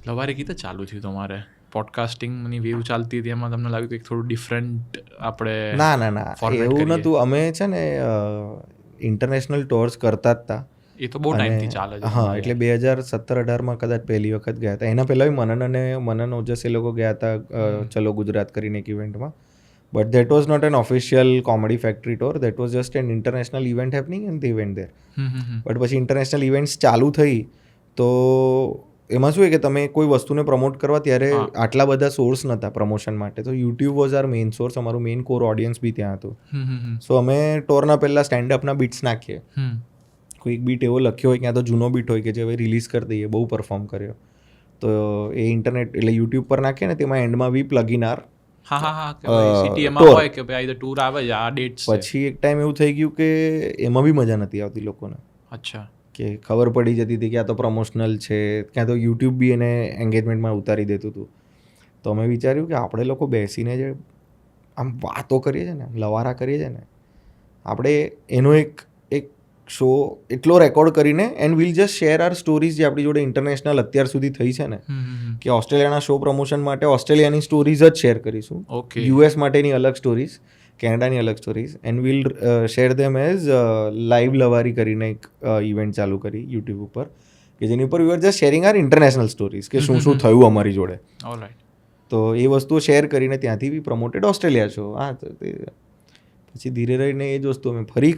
લવારે કીધે ચાલુ થયું તમારે પોડકાસ્ટિંગની વેવ ચાલતી હતી, એમાં તમને લાગ્યું કે થોડું ડિફરન્ટ આપણે ના એવું નહોતું. અમે છે ને ઇન્ટરનેશનલ ટૂર્સ કરતા જ હતા. એ તો બહુ ટાઈમથી ચાલે છે. હા, એટલે 2017-18 કદાચ પહેલી વખત ગયા હતા. એના પહેલાં મનન ઓજસ એ લોકો ગયા હતા ચલો ગુજરાત કરીને એક ઇવેન્ટમાં. But that was not an official comedy factory tour, that was just an international event happening and the event there. But પછી ઇન્ટરનેશનલ ઇવેન્ટ્સ ચાલુ થઈ તો એમાં શું છે કે તમે કોઈ વસ્તુને પ્રમોટ કરવા ત્યારે આટલા બધા સોર્સ નહોતા પ્રમોશન માટે. તો YouTube was our main source, અમારું મેઇન કોર ઓડિયન્સ બી ત્યાં હતું. સો અમે ટોરના પહેલાં સ્ટેન્ડઅપના બીટ્સ નાખીએ. કોઈ એક બીટ એવો લખ્યો હોય ક્યાં તો જૂનો બીટ હોય કે જે હવે રિલીઝ કરી દઈએ, બહુ પરફોર્મ કર્યો, તો એ ઇન્ટરનેટ એટલે યુટ્યુબ પર નાખીએ ને તેમાં એન્ડમાં બી પ્લગિન આર પછી એક ટાઈમ એવું થઈ ગયું કે એમાં બી મજા નથી આવતી લોકોને. અચ્છા. કે ખબર પડી જતી હતી કે આ તો પ્રમોશનલ છે, ક્યાં તો યુટ્યુબ બી એને એન્ગેજમેન્ટમાં ઉતારી દેતું હતું. તો અમે વિચાર્યું કે આપણે લોકો બેસીને જે આમ વાતો કરીએ છીએ ને, લવારા કરીએ છીએ ને, આપણે એનો એક શો એટલો રેકોર્ડ કરીને and will just share our stories જે આપણી જોડે ઇન્ટરનેશનલ અત્યાર સુધી થઈ છે ને, કે ઓસ્ટ્રેલિયાના શો પ્રમોશન માટે ઓસ્ટ્રેલિયાની સ્ટોરીઝ જ શેર કરીશું, યુએસ માટેની અલગ સ્ટોરીઝ, કેનેડાની અલગ stories, and will share them as live લવારી કરીને એક ઇવેન્ટ ચાલુ કરી યુટ્યુબ ઉપર, કે જેની ઉપર we are just sharing our international stories કે શું શું થયું અમારી જોડે. તો એ વસ્તુઓ શેર કરીને ત્યાંથી બી પ્રમોટેડ ઓસ્ટ્રેલિયા શો. હા, તો પછી ધીરે રહીને એ જ વસ્તુ અમે ફરી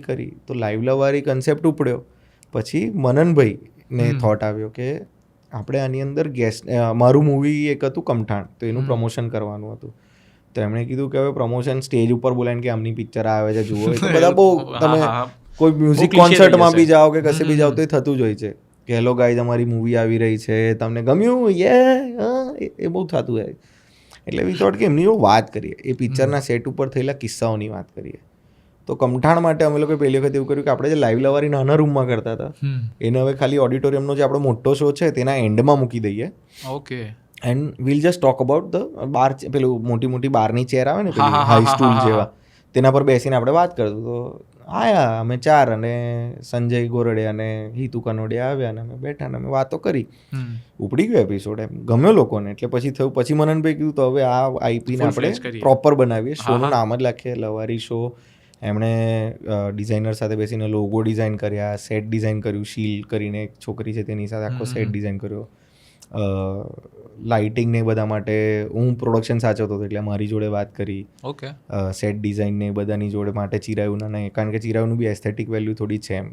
કરી તો લાઈવ લવારી કન્સેપ્ટ ઉપડ્યો. પછી મનનભાઈને થોટ આવ્યો કે આપણે આની અંદર મારું મૂવી એક હતું કમઠાણ, તો એનું પ્રમોશન કરવાનું હતું. તો એમણે કીધું કે હવે પ્રમોશન સ્ટેજ ઉપર બોલાવીને કે આમની પિક્ચર આવે છે જુઓ, તો બધા બહુ, તમે કોઈ મ્યુઝિક કોન્સર્ટમાં બી જાઓ કે કશે બી જાઓ તો એ થતું જ હોય છે કે હેલો ગાઈઝ અમારી મૂવી આવી રહી છે, તમને ગમ્યું, એ બહુ થતું હોય. એટલે વી થોટ કે એમની વાત કરીએ, એ પિક્ચરના સેટ ઉપર થયેલા કિસ્સાઓની વાત કરીએ. તો કમઠાણ માટે અમે લોકો પહેલી વખત એવું કર્યું કે આપણે જે લાઈવ લવારી નાના રૂમમાં કરતા હતા એને હવે ખાલી ઓડિટોરિયમનો જે આપણો મોટો શો છે તેના એન્ડમાં મૂકી દઈએ. Okay. And will just talk about the bar, પેલું મોટી બારની ચેર આવે ને હાઈ સ્ટૂલ જેવા, તેના પર બેસીને આપણે વાત કરતું. તો આયા અમે 4 અને સંજય ગોરડે અને હિતુ કનોડિયા આવ્યા અને અમે બેઠા અને અમે વાતો કરી. ઉપડી ગયો એપિસોડ, એમ ગમ્યો લોકોને. એટલે પછી મનનભાઈ કીધું તો હવે આ આઈપીને આપણે પ્રોપર બનાવીએ, શોનું નામ જ લખીએ લવારી શો. એમણે ડિઝાઇનર સાથે બેસીને લોગો ડિઝાઇન કર્યા, સેટ ડિઝાઇન કર્યું, શીલ કરીને એક છોકરી છે તેની સાથે આખો સેટ ડિઝાઇન કર્યો, લાઇટિંગ ને બધા માટે હું પ્રોડક્શન સાચવતો હતો એટલે મારી જોડે વાત કરી. ઓકે. સેટ ડિઝાઇન ને બધાની જોડે માટે ચિરાયુના નહીં, કારણ કે ચિરાયુનું બી એસ્થેટિક વેલ્યુ થોડી છે એમ,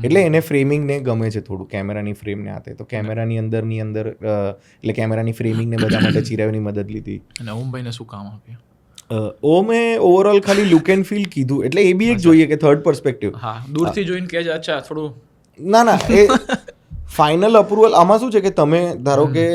એટલે એને ફ્રેમિંગ ને ગમે છે થોડું, કેમેરાની ફ્રેમ ને આતે, તો કેમેરાની અંદર એટલે કેમેરાની ફ્રેમિંગ ને બધા માટે ચિરાયુની મદદ લીધી. અને ઓમભાઈને શું કામ આપ્યું? મેં ઓવરઓલ ખાલી લુક એન્ડ ફીલ કીધું, એટલે એ બી એક જોઈએ કે થર્ડ પર્સપેક્ટિવ. હા, દૂરથી જોઈને કે અચ્છા થોડું ના એ ફાઇનલ અપ્રુવલ. આમાં શું છે કે તમે ધારો કે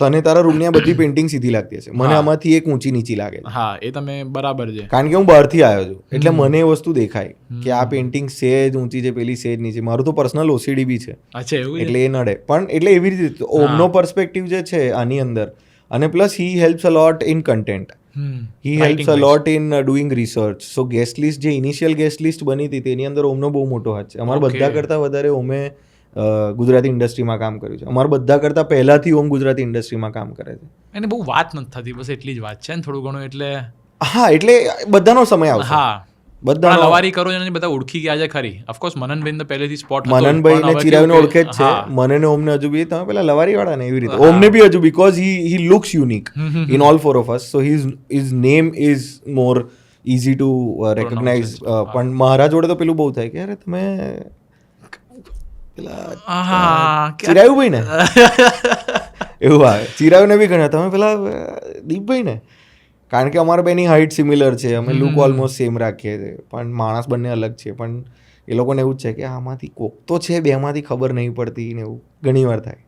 તને તારા રૂમની આ બધી પેઇન્ટિંગ સીધી લાગતી હશે, મને આમાંથી એક ઊંચી નીચી લાગે. હા, એ તમે બરાબર છે, કારણ કે હું બહારથી આવ્યો છું, એટલે મને એ વસ્તુ દેખાય કે આ પેઇન્ટિંગ સેજ ઊંચી છે, પેલી સેજ નીચે. મારું તો પર્સનલ ઓસીડી બી છે, એટલે એ નડે. પણ એટલે એવી રીતે ઓમનો પર્સપેક્ટિવ જે છે આની અંદર, અને plus he helps a lot in content, he helps a lot in doing research. So guest list, જે ઇનિશિયલ ગેસ્ટ લિસ્ટ બની હતી તેની અંદર ઓમનો બહુ મોટો હાથ છે. અમારા બધા કરતાં વધારે ઓમે ગુજરાતી ઇન્ડસ્ટ્રીમાં કામ કર્યું છે. અમારા બધા કરતાં પહેલાથી ઓમ ગુજરાતી ઇન્ડસ્ટ્રીમાં કામ કરે છે. એને બહુ વાત નથી થતી, બસ એટલી જ વાત છે ને, થોડું ઘણું. એટલે હા, એટલે બધાનો સમય આવશે. હા, બધા લવારી કરો અને બધા ઓળખી ગયા છે ખરી. ઓફકોર્સ મનનભાઈ તો પહેલેથી સ્પોટ હતો, મનનભાઈ ને ચિરાવને ઓળખે જ છે. મને ને ઓમને હજુ બી તમે પેલા લવારી વાળા ને એવી રીતે ઓમને બી હજુ, because he looks unique in all four of us, so his name is more easy to recognise. પણ મારા જોડે તો પેલું બહુ થાય કે અરે તમે પેલા ચિરાયુભાઈ ને એવું આવે. ચિરાયુને બી ઘણા તમે પેલા દીપભાઈ ને, કારણ કે અમારા બેની હાઇટ સિમિલર છે, અમે લુક ઓલમોસ્ટ સેમ રાખીએ છીએ, પણ માણસ બંને અલગ છે. પણ એ લોકોને એવું જ છે કે આમાંથી કોક તો છે, બેમાંથી ખબર નહીં પડતી ને, એવું ઘણી વાર થાય.